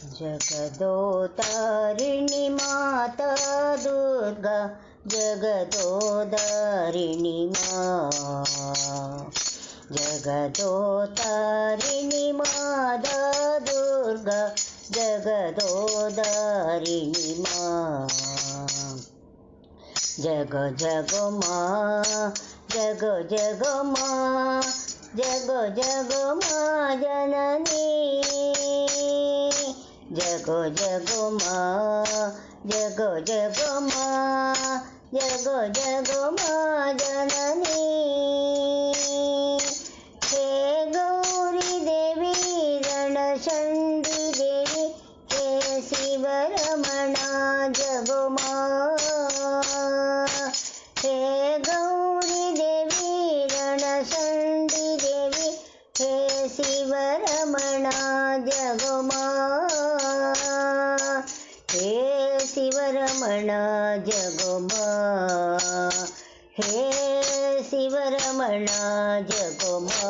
जगदोतारिणी माता दुर्गा जगदोदारिणी माँ जगदोतारिणी माता दुर्गा जगदोदारिणी माँ जग जग माँ जग जग माँ जग जग माँ जननी जग जग माँ जग जग माँ जग जग माँ जननी हे गौरी देवी रणचंडी देवी हे शिवरमणा जगमा हे गौरी देवी रणचंडी देवी हे शिवरमणा जगमा हे शिवरमणा जगमा हे शिवरमणा जगमा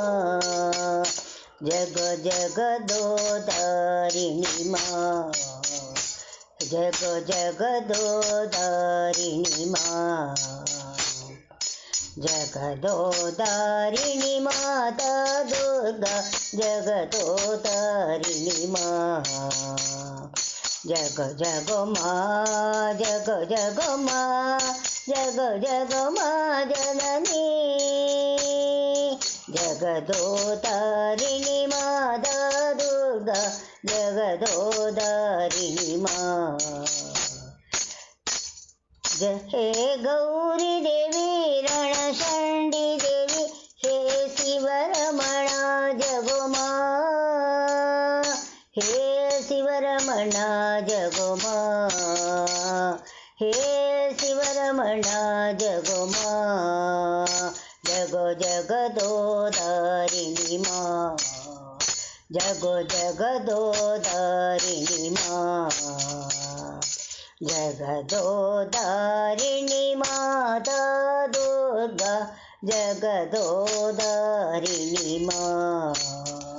जग जगदोदारिणी माँ जग जगदोदारिणी माँ जगदोदारिणी माता दुर्गा जगदोदारिणी माँ जग जग माँ जग जग माँ जग जग माँ जननी जगदोदारिणी माता दुर्गा जगदोदारिणी माँ हे गौरी देवी रणचंडी देवी हे शिवरमणा जगमा हे शिवरमणा जगमा हे शिवरमणा जगमा जग जगदोदारिणी माँ जग जगदोदारिणी माँ जगदोदारिणी माता दुर्गा जगदोदारिणी माँ।